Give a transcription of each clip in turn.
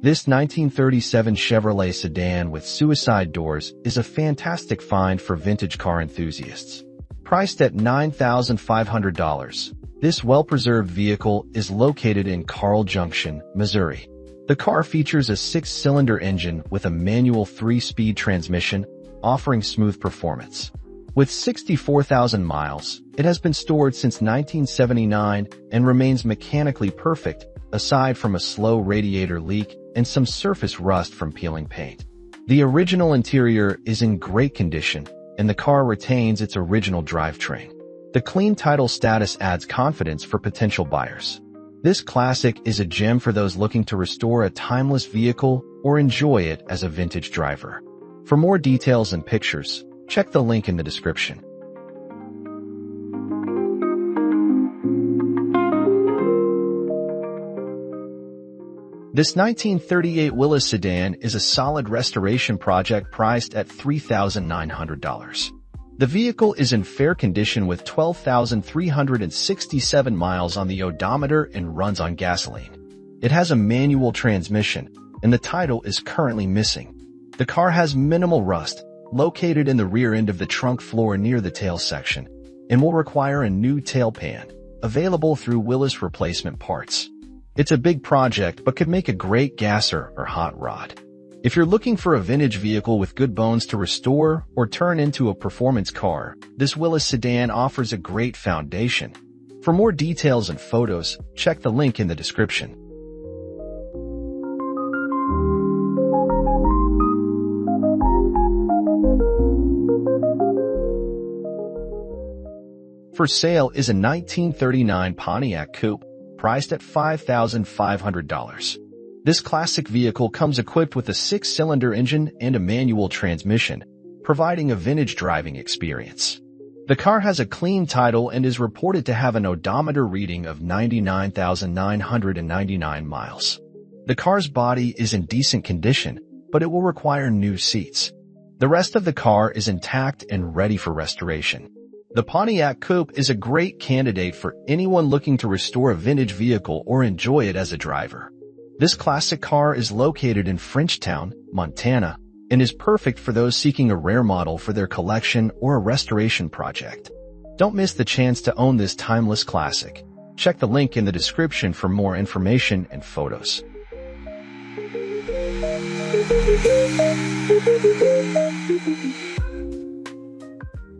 This 1937 Chevrolet sedan with suicide doors is a fantastic find for vintage car enthusiasts. Priced at $9,500, this well-preserved vehicle is located in Carl Junction, Missouri. The car features a 6-cylinder engine with a manual 3-speed transmission, offering smooth performance. With 64,000 miles, it has been stored since 1979 and remains mechanically perfect, aside from a slow radiator leak and some surface rust from peeling paint. The original interior is in great condition, and the car retains its original drivetrain. The clean title status adds confidence for potential buyers. This classic is a gem for those looking to restore a timeless vehicle or enjoy it as a vintage driver. For more details and pictures, check the link in the description. This 1938 Willys Sedan is a solid restoration project priced at $3,900. The vehicle is in fair condition with 12,367 miles on the odometer and runs on gasoline. It has a manual transmission, and the title is currently missing. The car has minimal rust, located in the rear end of the trunk floor near the tail section, and will require a new tail pan, available through Willys Replacement Parts. It's a big project but could make a great gasser or hot rod. If you're looking for a vintage vehicle with good bones to restore or turn into a performance car, this Willys Sedan offers a great foundation. For more details and photos, check the link in the description. For sale is a 1939 Pontiac Coupe, priced at $5,500. This classic vehicle comes equipped with a 6-cylinder engine and a manual transmission, providing a vintage driving experience. The car has a clean title and is reported to have an odometer reading of 99,999 miles. The car's body is in decent condition, but it will require new seats. The rest of the car is intact and ready for restoration. The Pontiac Coupe is a great candidate for anyone looking to restore a vintage vehicle or enjoy it as a driver. This classic car is located in Frenchtown, Montana, and is perfect for those seeking a rare model for their collection or a restoration project. Don't miss the chance to own this timeless classic. Check the link in the description for more information and photos.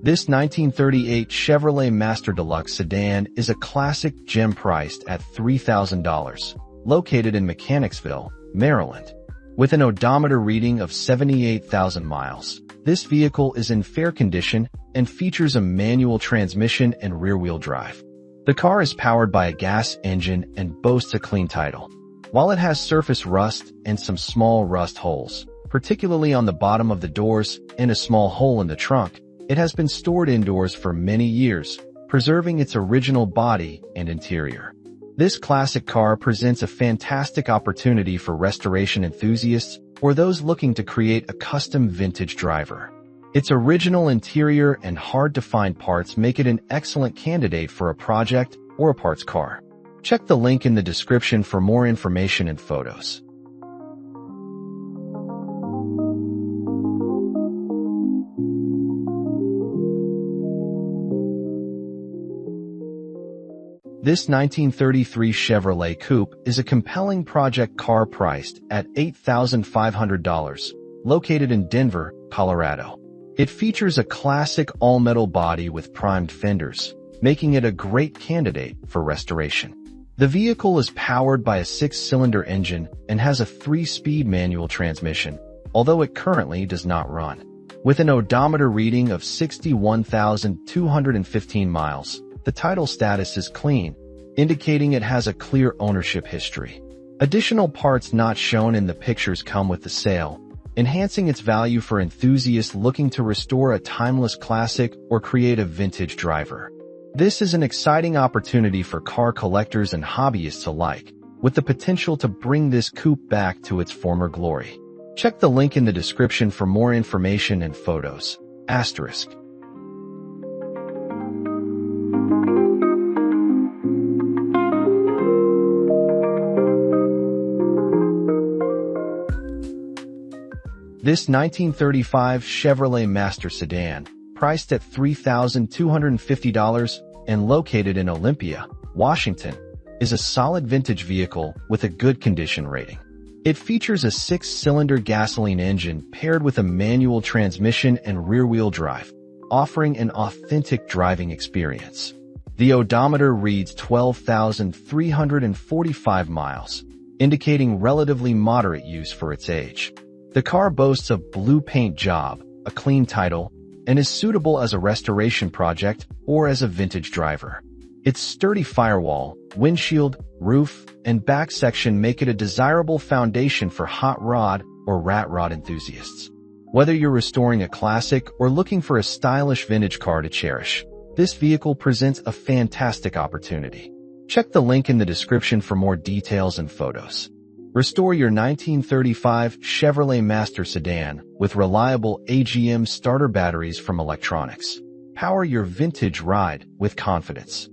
This 1938 Chevrolet Master Deluxe sedan is a classic gem priced at $3,000, located in Mechanicsville, Maryland. With an odometer reading of 78,000 miles, this vehicle is in fair condition and features a manual transmission and rear-wheel drive. The car is powered by a gas engine and boasts a clean title. While it has surface rust and some small rust holes, particularly on the bottom of the doors and a small hole in the trunk, it has been stored indoors for many years, preserving its original body and interior. This classic car presents a fantastic opportunity for restoration enthusiasts or those looking to create a custom vintage driver. Its original interior and hard-to-find parts make it an excellent candidate for a project or a parts car. Check the link in the description for more information and photos. This 1933 Chevrolet Coupe is a compelling project car priced at $8,500, located in Denver, Colorado. It features a classic all-metal body with primed fenders, making it a great candidate for restoration. The vehicle is powered by a 6-cylinder engine and has a 3-speed manual transmission, although it currently does not run. With an odometer reading of 61,215 miles, the title status is clean, indicating it has a clear ownership history. Additional parts not shown in the pictures come with the sale, enhancing its value for enthusiasts looking to restore a timeless classic or create a vintage driver. This is an exciting opportunity for car collectors and hobbyists alike, with the potential to bring this coupe back to its former glory. Check the link in the description for more information and photos. Asterisk. This 1935 Chevrolet Master Sedan, priced at $3,250 and located in Olympia, Washington, is a solid vintage vehicle with a good condition rating. It features a 6-cylinder gasoline engine paired with a manual transmission and rear-wheel drive, offering an authentic driving experience. The odometer reads 12,345 miles, indicating relatively moderate use for its age. The car boasts a blue paint job, a clean title, and is suitable as a restoration project or as a vintage driver. Its sturdy firewall, windshield, roof, and back section make it a desirable foundation for hot rod or rat rod enthusiasts. Whether you're restoring a classic or looking for a stylish vintage car to cherish, this vehicle presents a fantastic opportunity. Check the link in the description for more details and photos. Restore your 1935 Chevrolet Master Sedan with reliable AGM starter batteries from Electronics. Power your vintage ride with confidence.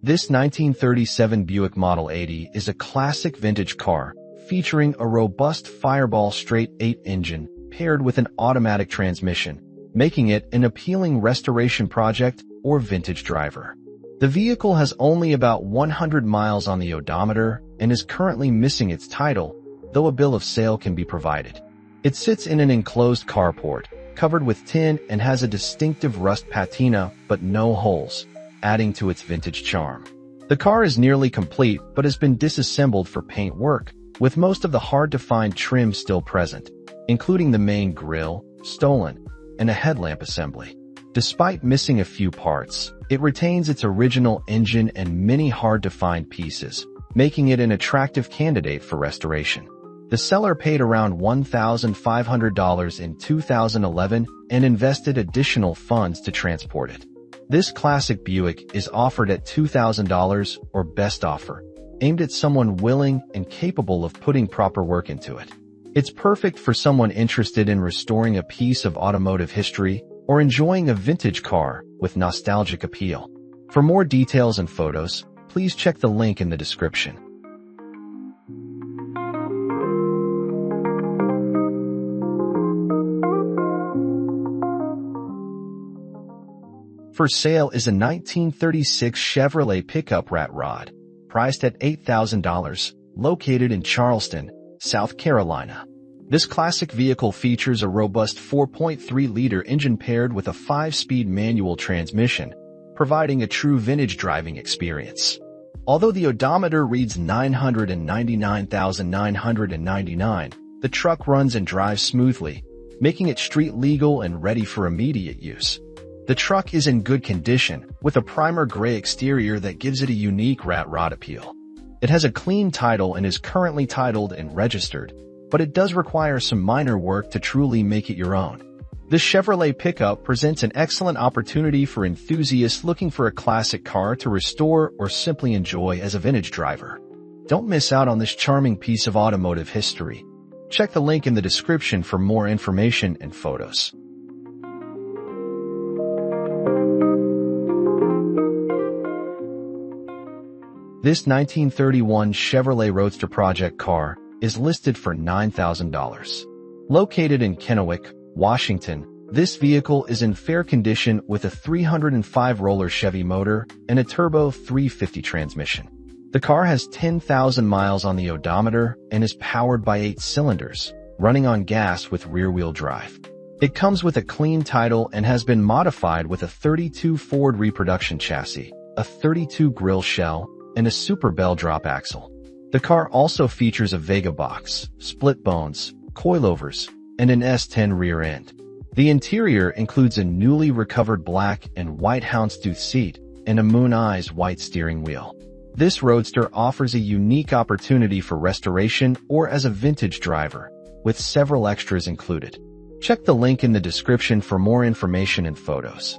This 1937 Buick Model 80 is a classic vintage car featuring a robust Fireball straight-8 engine paired with an automatic transmission, making it an appealing restoration project or vintage driver. The vehicle has only about 100 miles on the odometer and is currently missing its title, though a bill of sale can be provided. It sits in an enclosed carport, covered with tin and has a distinctive rust patina but no holes, adding to its vintage charm. The car is nearly complete but has been disassembled for paint work, with most of the hard-to-find trim still present, including the main grille, stolen, and a headlamp assembly. Despite missing a few parts, it retains its original engine and many hard-to-find pieces, making it an attractive candidate for restoration. The seller paid around $1,500 in 2011 and invested additional funds to transport it. This classic Buick is offered at $2,000 or best offer, aimed at someone willing and capable of putting proper work into it. It's perfect for someone interested in restoring a piece of automotive history or enjoying a vintage car with nostalgic appeal. For more details and photos, please check the link in the description. For sale is a 1936 Chevrolet pickup rat rod, priced at $8,000, located in Charleston, South Carolina. This classic vehicle features a robust 4.3-liter engine paired with a 5-speed manual transmission, providing a true vintage driving experience. Although the odometer reads 999,999, the truck runs and drives smoothly, making it street legal and ready for immediate use. The truck is in good condition, with a primer gray exterior that gives it a unique rat rod appeal. It has a clean title and is currently titled and registered, but it does require some minor work to truly make it your own. This Chevrolet pickup presents an excellent opportunity for enthusiasts looking for a classic car to restore or simply enjoy as a vintage driver. Don't miss out on this charming piece of automotive history. Check the link in the description for more information and photos. This 1931 Chevrolet Roadster Project car is listed for $9,000. Located in Kennewick, Washington, this vehicle is in fair condition with a 305-roller Chevy motor and a turbo 350 transmission. The car has 10,000 miles on the odometer and is powered by 8 cylinders, running on gas with rear-wheel drive. It comes with a clean title and has been modified with a 32 Ford reproduction chassis, a 32 grille shell, and a super bell drop axle. The car also features a Vega box, split bones, coilovers, and an S10 rear end. The interior includes a newly recovered black and white houndstooth seat and a Moon Eyes white steering wheel. This Roadster offers a unique opportunity for restoration or as a vintage driver, with several extras included. Check the link in the description for more information and photos.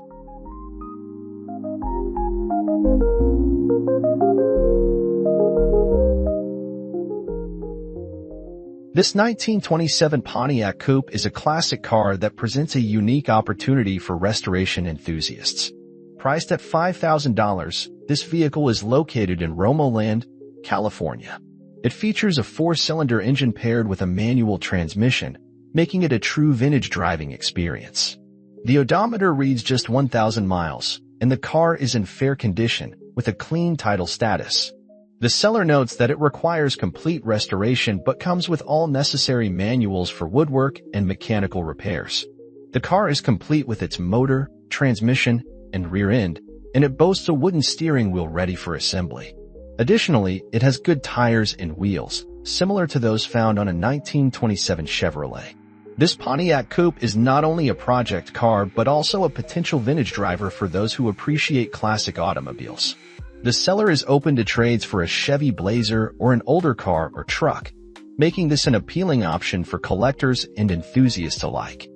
This 1927 Pontiac Coupe is a classic car that presents a unique opportunity for restoration enthusiasts. Priced at $5,000, this vehicle is located in Romoland, California. It features a 4-cylinder engine paired with a manual transmission, making it a true vintage driving experience. The odometer reads just 1,000 miles, and the car is in fair condition, with a clean title status. The seller notes that it requires complete restoration but comes with all necessary manuals for woodwork and mechanical repairs. The car is complete with its motor, transmission, and rear end, and it boasts a wooden steering wheel ready for assembly. Additionally, it has good tires and wheels, similar to those found on a 1927 Chevrolet. This Pontiac Coupe is not only a project car but also a potential vintage driver for those who appreciate classic automobiles. The seller is open to trades for a Chevy Blazer or an older car or truck, making this an appealing option for collectors and enthusiasts alike.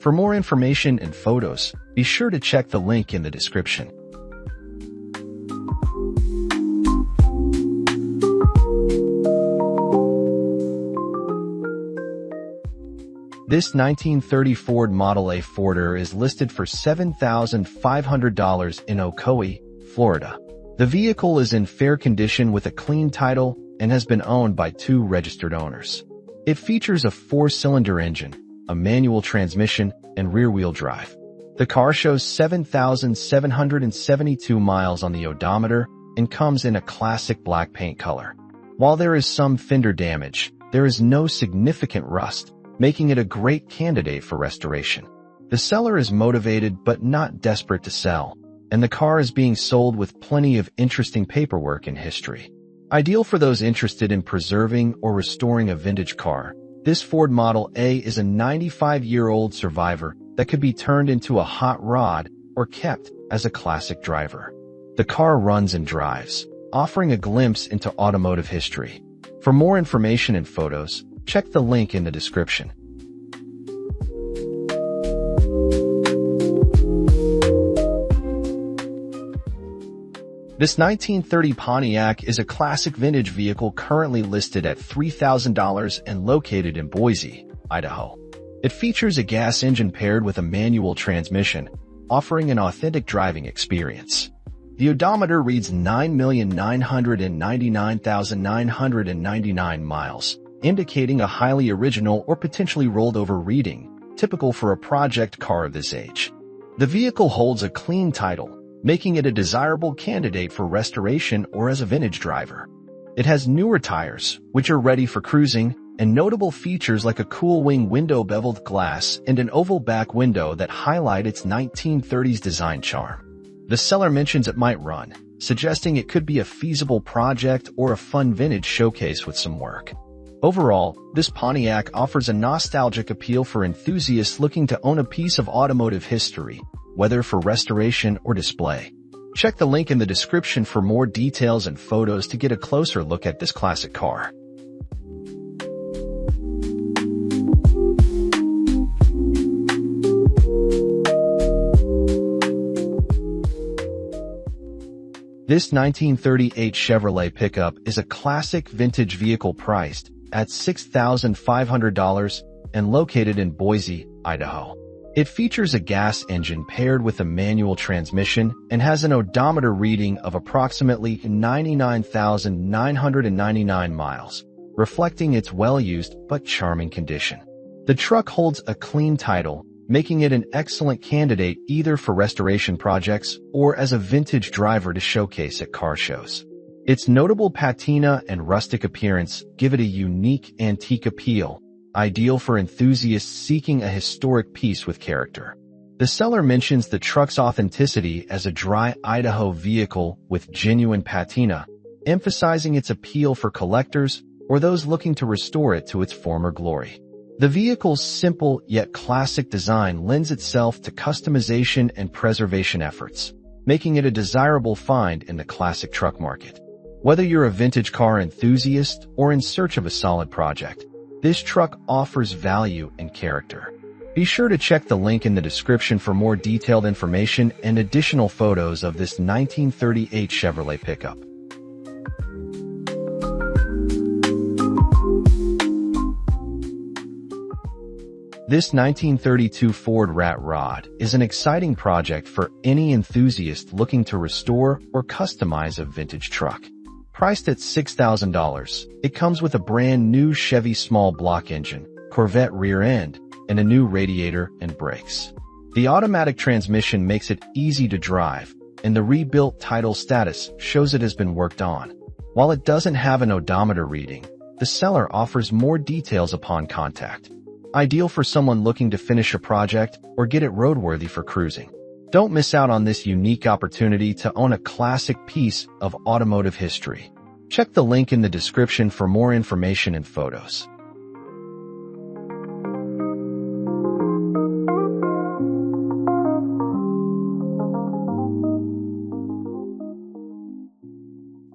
For more information and photos, be sure to check the link in the description. This 1930 Ford Model A Forder is listed for $7,500 in Ocoee, Florida. The vehicle is in fair condition with a clean title and has been owned by 2 registered owners. It features a 4-cylinder engine, a manual transmission, and rear-wheel drive. The car shows 7,772 miles on the odometer and comes in a classic black paint color. While there is some fender damage, there is no significant rust, making it a great candidate for restoration. The seller is motivated but not desperate to sell, and the car is being sold with plenty of interesting paperwork and history. Ideal for those interested in preserving or restoring a vintage car, this Ford Model A is a 95-year-old survivor that could be turned into a hot rod or kept as a classic driver. The car runs and drives, offering a glimpse into automotive history. For more information and photos, check the link in the description. This 1930 Pontiac is a classic vintage vehicle currently listed at $3,000 and located in Boise, Idaho. It features a gas engine paired with a manual transmission, offering an authentic driving experience. The odometer reads 9,999,999 miles, indicating a highly original or potentially rolled-over reading, typical for a project car of this age. The vehicle holds a clean title, making it a desirable candidate for restoration or as a vintage driver. It has newer tires, which are ready for cruising, and notable features like a cool wing window beveled glass and an oval back window that highlight its 1930s design charm. The seller mentions it might run, suggesting it could be a feasible project or a fun vintage showcase with some work. Overall, this Pontiac offers a nostalgic appeal for enthusiasts looking to own a piece of automotive history, whether for restoration or display. Check the link in the description for more details and photos to get a closer look at this classic car. This 1938 Chevrolet pickup is a classic vintage vehicle priced at $6,500 and located in Boise, Idaho. It features a gas engine paired with a manual transmission and has an odometer reading of approximately 99,999 miles, reflecting its well-used but charming condition. The truck holds a clean title, making it an excellent candidate either for restoration projects or as a vintage driver to showcase at car shows. Its notable patina and rustic appearance give it a unique antique appeal, ideal for enthusiasts seeking a historic piece with character. The seller mentions the truck's authenticity as a dry Idaho vehicle with genuine patina, emphasizing its appeal for collectors or those looking to restore it to its former glory. The vehicle's simple yet classic design lends itself to customization and preservation efforts, making it a desirable find in the classic truck market. Whether you're a vintage car enthusiast or in search of a solid project, this truck offers value and character. Be sure to check the link in the description for more detailed information and additional photos of this 1938 Chevrolet pickup. This 1932 Ford Rat Rod is an exciting project for any enthusiast looking to restore or customize a vintage truck. Priced at $6,000, it comes with a brand new Chevy small block engine, Corvette rear end, and a new radiator and brakes. The automatic transmission makes it easy to drive, and the rebuilt title status shows it has been worked on. While it doesn't have an odometer reading, the seller offers more details upon contact. Ideal for someone looking to finish a project or get it roadworthy for cruising. Don't miss out on this unique opportunity to own a classic piece of automotive history. Check the link in the description for more information and photos.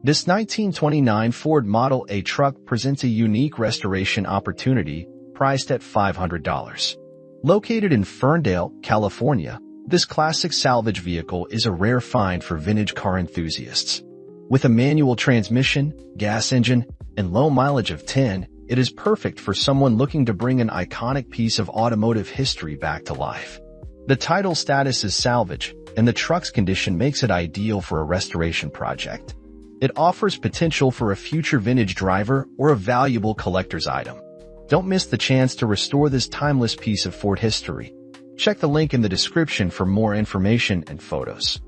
This 1929 Ford Model A truck presents a unique restoration opportunity priced at $500. Located in Ferndale, California, this classic salvage vehicle is a rare find for vintage car enthusiasts. With a manual transmission, gas engine, and low mileage of 10, it is perfect for someone looking to bring an iconic piece of automotive history back to life. The title status is salvage, and the truck's condition makes it ideal for a restoration project. It offers potential for a future vintage driver or a valuable collector's item. Don't miss the chance to restore this timeless piece of Ford history. Check the link in the description for more information and photos.